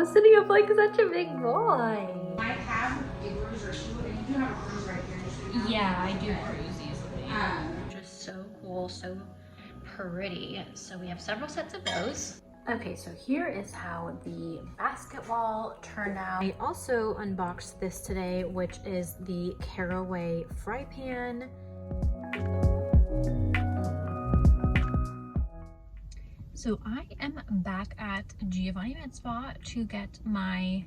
sitting up like such a big boy. I have a cruise or shoe, and you do have a cruise right here. Yeah, I do cruise easily. Just so cool, so pretty. So we have several sets of those. Okay, so here is how the basket wall turned out. I also unboxed this today, which is the caraway fry pan. So I am back at Giovanni Med Spa to get my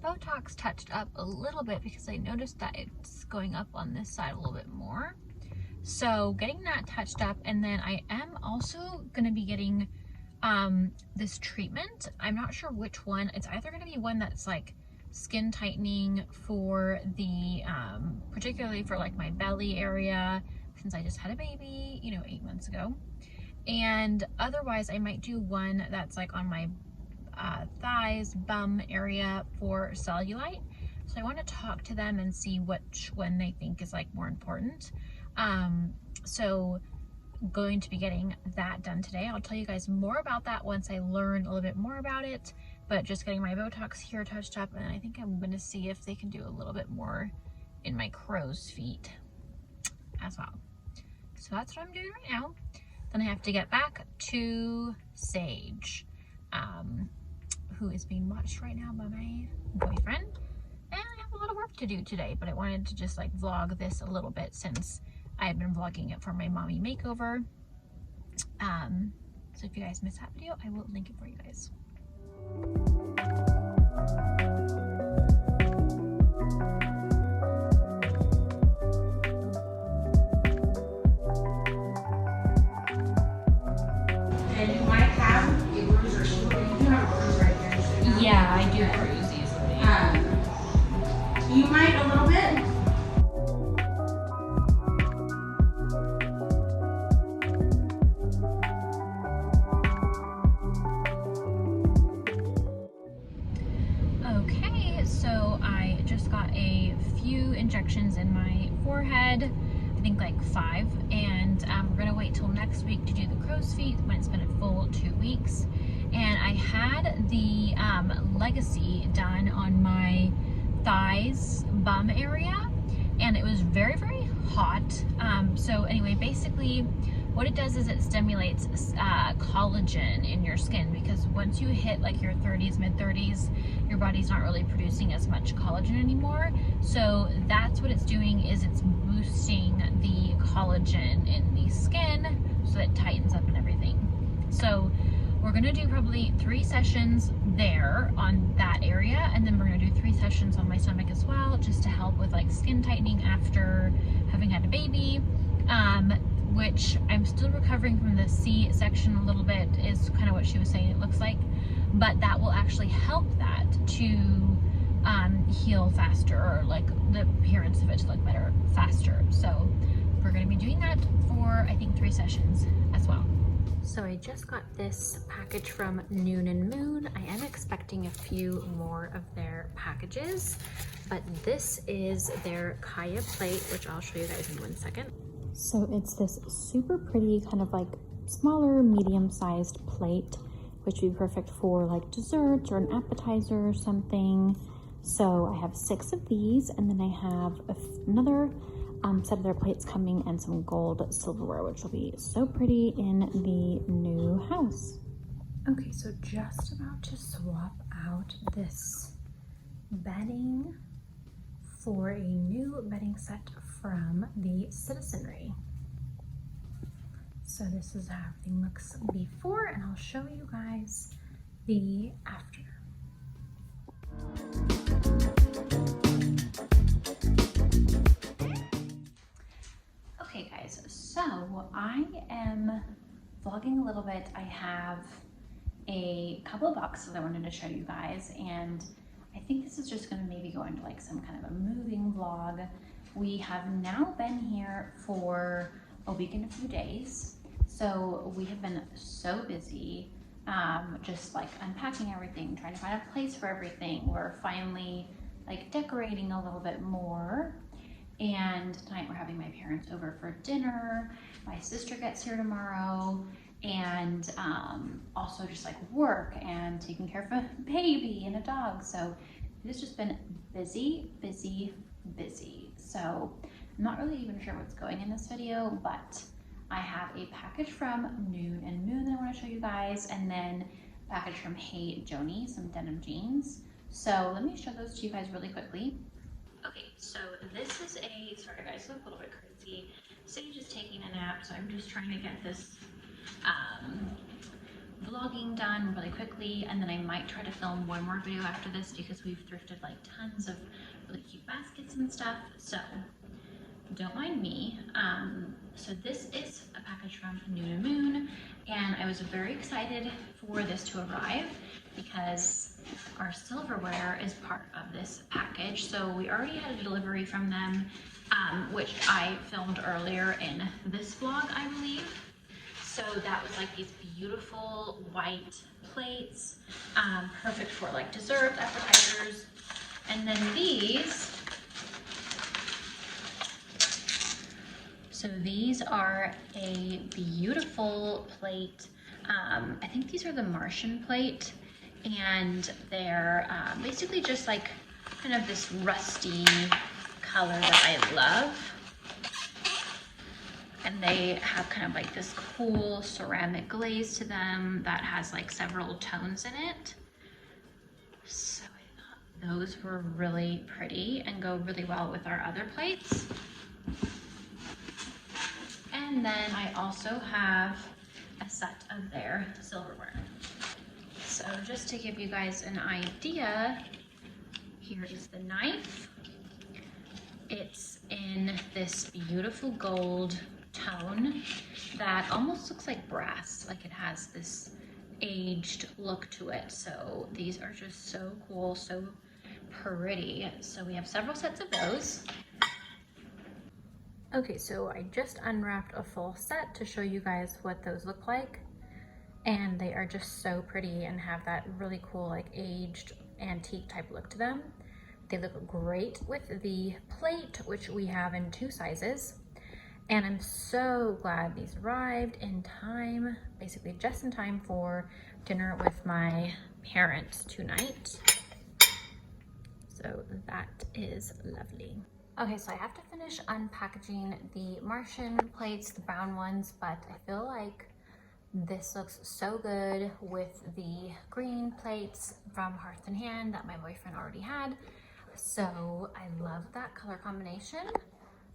Botox touched up a little bit because I noticed that it's going up on this side a little bit more. So getting that touched up, and then I am also going to be getting this treatment. I'm not sure which one. It's either going to be one that's like skin tightening for the particularly for like my belly area, since I just had a baby, you know, 8 months ago. And otherwise I might do one that's like on my thighs, bum area for cellulite. So I want to talk to them and see which one they think is like more important. So going to be getting that done today. I'll tell you guys more about that once I learn a little bit more about it, but just getting my Botox here touched up, and I think I'm going to see if they can do a little bit more in my crow's feet as well. So that's what I'm doing right now. Then I have to get back to Sage, who is being watched right now by my boyfriend, and I have a lot of work to do today, but I wanted to just like vlog this a little bit since I've been vlogging it for my mommy makeover. So if you guys missed that video, I will link it for you guys. And you might have a cruise or shoe, and you do have a cruise right here. Yeah, I do cruise easily. You might a little bit. Okay, so I just got a few injections in my forehead, I think like 5, and we're gonna wait till next week to do the crow's feet when it's been a full 2 weeks. And I had the legacy done on my thighs, bum area, and it was very, very hot. So anyway, basically what it does is it stimulates collagen in your skin, because once you hit like your 30s, mid 30s, your body's not really producing as much collagen anymore. So that's what it's doing, is it's boosting the collagen in the skin so that it tightens up and everything. So we're gonna do probably 3 sessions there on that area, and then we're gonna do 3 sessions on my stomach as well, just to help with like skin tightening after having had a baby, which I'm still recovering from the C-section a little bit, is kind of what she was saying it looks like, but that will actually help that to heal faster, or like the appearance of it to look better faster. So we're gonna be doing that for I think 3 sessions as well. So I just got this package from Noon and Moon. I am expecting a few more of their packages, but this is their Kaya plate, which I'll show you guys in 1 second. So it's this super pretty kind of like smaller, medium-sized plate, which would be perfect for like desserts or an appetizer or something. So I have 6 of these, and then I have another set of their plates coming, and some gold silverware, which will be so pretty in the new house. Okay, so just about to swap out this bedding for a new bedding set from the Citizenry. So this is how everything looks before, and I'll show you guys the after. Okay guys, so I am vlogging a little bit. I have a couple of boxes I wanted to show you guys, and I think this is just going to maybe go into like some kind of a moving vlog. We have now been here for a week and a few days, so we have been so busy, just like unpacking everything, trying to find a place for everything. We're finally like decorating a little bit more, and tonight we're having my parents over for dinner. My sister gets here tomorrow, and also just like work and taking care of a baby and a dog. So it's just been busy, busy, busy. So I'm not really even sure what's going in this video, but I have a package from Noon and Moon that I want to show you guys, and then a package from Hey Joni, some denim jeans. So let me show those to you guys really quickly. Okay, so this is sorry guys, I look a little bit crazy. Sage is taking a nap, so I'm just trying to get this vlogging done really quickly, and then I might try to film one more video after this because we've thrifted like tons of really cute baskets and stuff, so don't mind me. So this is a package from Noon and Moon, and I was very excited for this to arrive because our silverware is part of this package. So we already had a delivery from them, which I filmed earlier in this vlog, I believe. So that was like these beautiful white plates, perfect for like dessert appetizers. And then these are a beautiful plate. I think these are the Martian plate, and they're basically just like kind of this rusty color that I love. And they have kind of like this cool ceramic glaze to them that has like several tones in it. So I thought those were really pretty and go really well with our other plates. And then I also have a set of their silverware. So just to give you guys an idea, here is the knife. It's in this beautiful gold tone that almost looks like brass, like it has this aged look to it. So these are just so cool, so pretty. So we have several sets of those. Okay, so I just unwrapped a full set to show you guys what those look like, and they are just so pretty and have that really cool like aged antique type look to them. They look great with the plate, which we have in 2 sizes. And I'm so glad these arrived in time, basically just in time for dinner with my parents tonight. So that is lovely. Okay, so I have to finish unpackaging the Martian plates, the brown ones, but I feel like this looks so good with the green plates from Hearth and Hand that my boyfriend already had. So I love that color combination.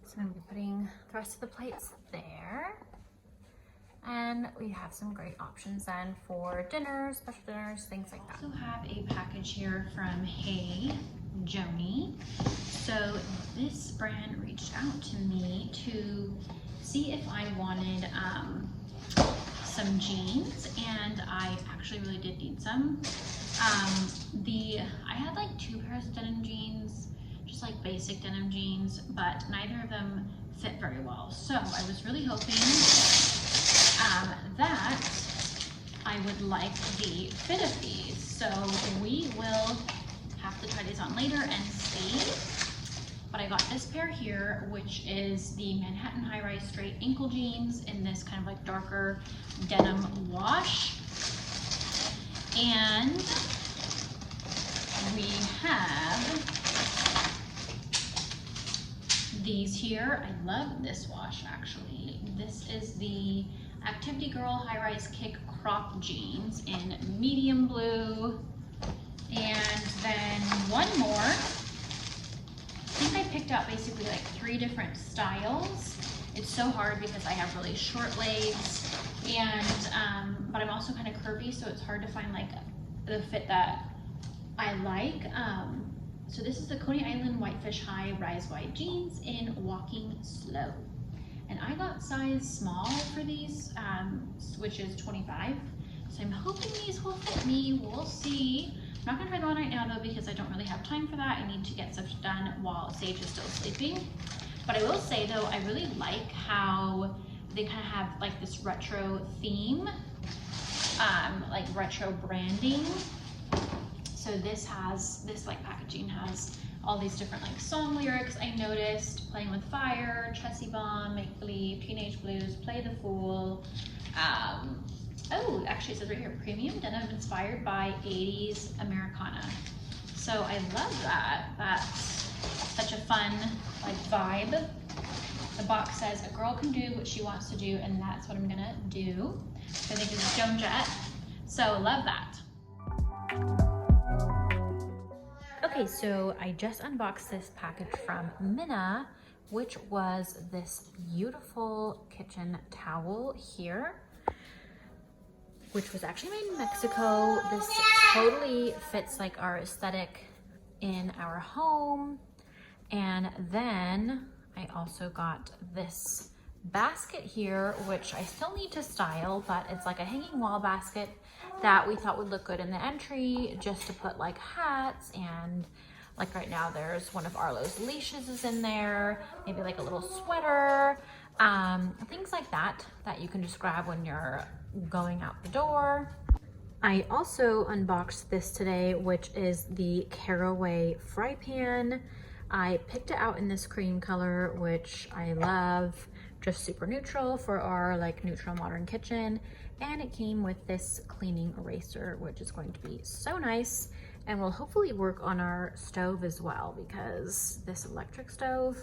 So I'm gonna be putting the rest of the plates there. And we have some great options then for dinners, special dinners, things like that. I also have a package here from Hey Joni. So this brand reached out to me to see if I wanted some jeans, and I actually really did need some. I had like 2 pairs of denim jeans, just like basic denim jeans, but neither of them fit very well. So I was really hoping that I would like the fit of these. So we will have to try these on later and see. But I got this pair here, which is the Manhattan high-rise straight ankle jeans in this kind of like darker denim wash. And we have these here. I love this wash actually. This is the Activity Girl high-rise kick crop jeans in medium blue. And then one more. I think I picked out basically like 3 different styles. It's so hard because I have really short legs, and but I'm also kind of curvy, so it's hard to find like the fit that I like. So this is the Coney Island Whitefish High Rise Wide Jeans in Walking Slow. And I got size small for these, which is 25. So I'm hoping these will fit me. We'll see. I'm not gonna try them on right now though because I don't really have time for that. I need to get stuff done while Sage is still sleeping. But I will say though, I really like how they kind of have like this retro theme, like retro branding. So this like packaging has all these different like song lyrics I noticed: Playing with Fire, Chessie Bomb, Make Believe, Teenage Blues, Play the Fool. Oh, actually it says right here, premium denim inspired by 80s Americana. So I love that. That's such a fun like vibe. The box says a girl can do what she wants to do, and that's what I'm gonna do. So I think it's Joan Jett. So love that. Okay, so I just unboxed this package from Minna, which was this beautiful kitchen towel here, which was actually made in Mexico. This totally fits like our aesthetic in our home. And then I also got this basket here, which I still need to style, but it's like a hanging wall basket that we thought would look good in the entry, just to put like hats, and like right now there's one of Arlo's leashes is in there, maybe like a little sweater, things like that you can just grab when you're going out the door. I also unboxed this today, which is the Caraway fry pan. I picked it out in this cream color, which I love, just super neutral for our like neutral modern kitchen. And it came with this cleaning eraser, which is going to be so nice and will hopefully work on our stove as well, because this electric stove,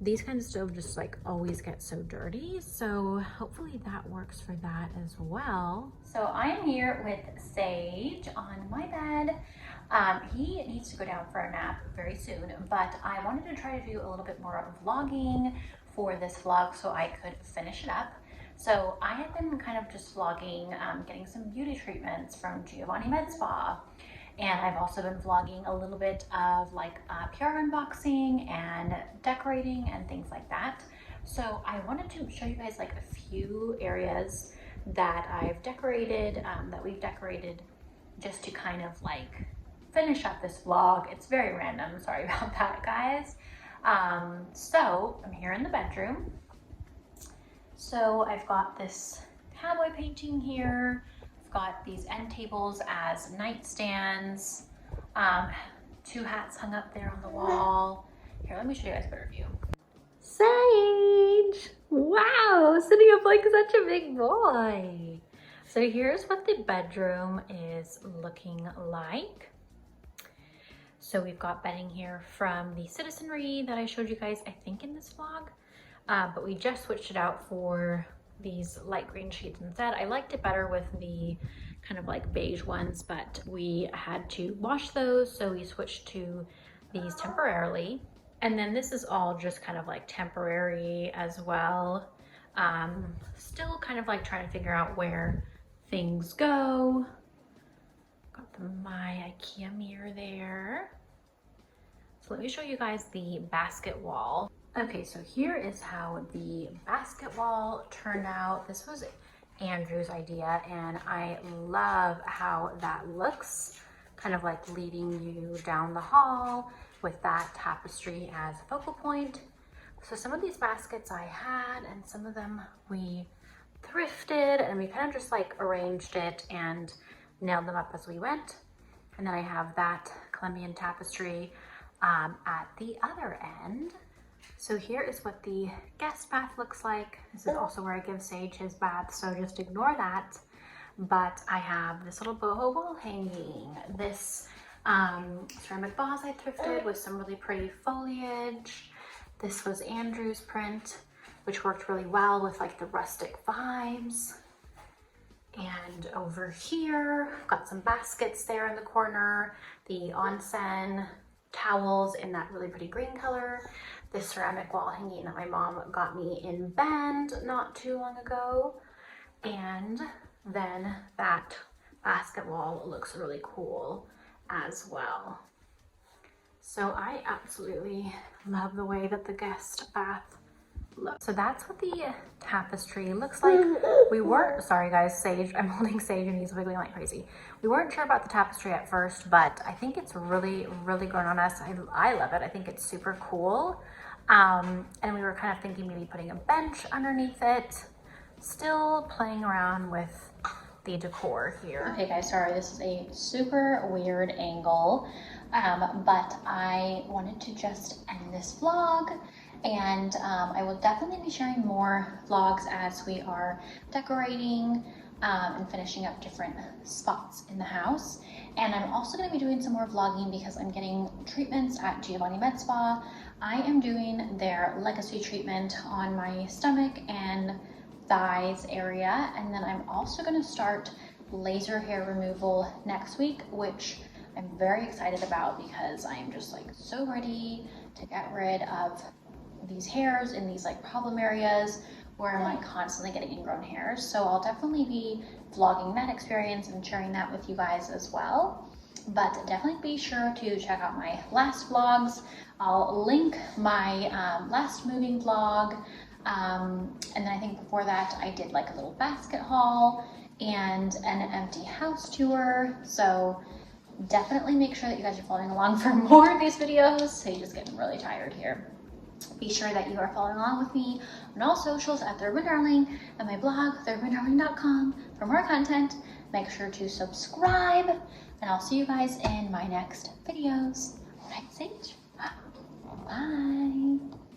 these kinds of stoves just like always get so dirty. So hopefully that works for that as well. So I am here with Sage on my bed. He needs to go down for a nap very soon, but I wanted to try to do a little bit more vlogging for this vlog so I could finish it up. So I have been kind of just vlogging, getting some beauty treatments from Giovanni Med Spa. And I've also been vlogging a little bit of like PR unboxing and decorating and things like that. So I wanted to show you guys like a few areas that I've decorated, that we've decorated, just to kind of like finish up this vlog. It's very random, sorry about that, guys. So I'm here in the bedroom. So I've got this cowboy painting here. I've got these end tables as nightstands. 2 hats hung up there on the wall. Here, let me show you guys a better view. Sage! Wow, sitting up like such a big boy. So here's what the bedroom is looking like. So we've got bedding here from the Citizenry that I showed you guys, I think, in this vlog. But we just switched it out for these light green sheets instead. I liked it better with the kind of like beige ones, but we had to wash those, so we switched to these temporarily. And then this is all just kind of like temporary as well. Still kind of like trying to figure out where things go. Got my IKEA mirror there. So let me show you guys the basket wall. Okay, so here is how the basket wall turned out. This was Andrew's idea, and I love how that looks, kind of like leading you down the hall with that tapestry as a focal point. So some of these baskets I had, and some of them we thrifted, and we kind of just like arranged it and nailed them up as we went. And then I have that Colombian tapestry at the other end. So here is what the guest bath looks like. This is also where I give Sage his bath, so just ignore that. But I have this little boho wall hanging, this ceramic vase I thrifted with some really pretty foliage. This was Andrew's print, which worked really well with like the rustic vibes. And over here, got some baskets there in the corner, the onsen towels in that really pretty green color, this ceramic wall hanging that my mom got me in Bend not too long ago, and then that basket wall looks really cool as well. So I absolutely love the way that the guest bath looks. So that's what the tapestry looks like. We weren't, sorry guys, Sage, I'm holding Sage and he's wiggling like crazy. We weren't sure about the tapestry at first, but I think it's really, really grown on us. I love it. I think it's super cool. And we were kind of thinking maybe putting a bench underneath it. Still playing around with the decor here. Okay guys, sorry, this is a super weird angle, but I wanted to just end this vlog. And I will definitely be sharing more vlogs as we are decorating and finishing up different spots in the house. And I'm also going to be doing some more vlogging because I'm getting treatments at Giovanni Med Spa. I am doing their legacy treatment on my stomach and thighs area, and then I'm also going to start laser hair removal next week, which I'm very excited about because I am just like so ready to get rid of these hairs in these like problem areas where I'm like constantly getting ingrown hairs. So I'll definitely be vlogging that experience and sharing that with you guys as well. But definitely be sure to check out my last vlogs. I'll link my last moving vlog. And then I think before that I did like a little basket haul and an empty house tour. So definitely make sure that you guys are following along for more of these videos. So you're just getting really tired here. Be sure that you are following along with me on all socials at Third Win Darling and my blog, thirdwindarling.com, for more content. Make sure to subscribe, and I'll see you guys in my next videos. Right, Sage? Bye.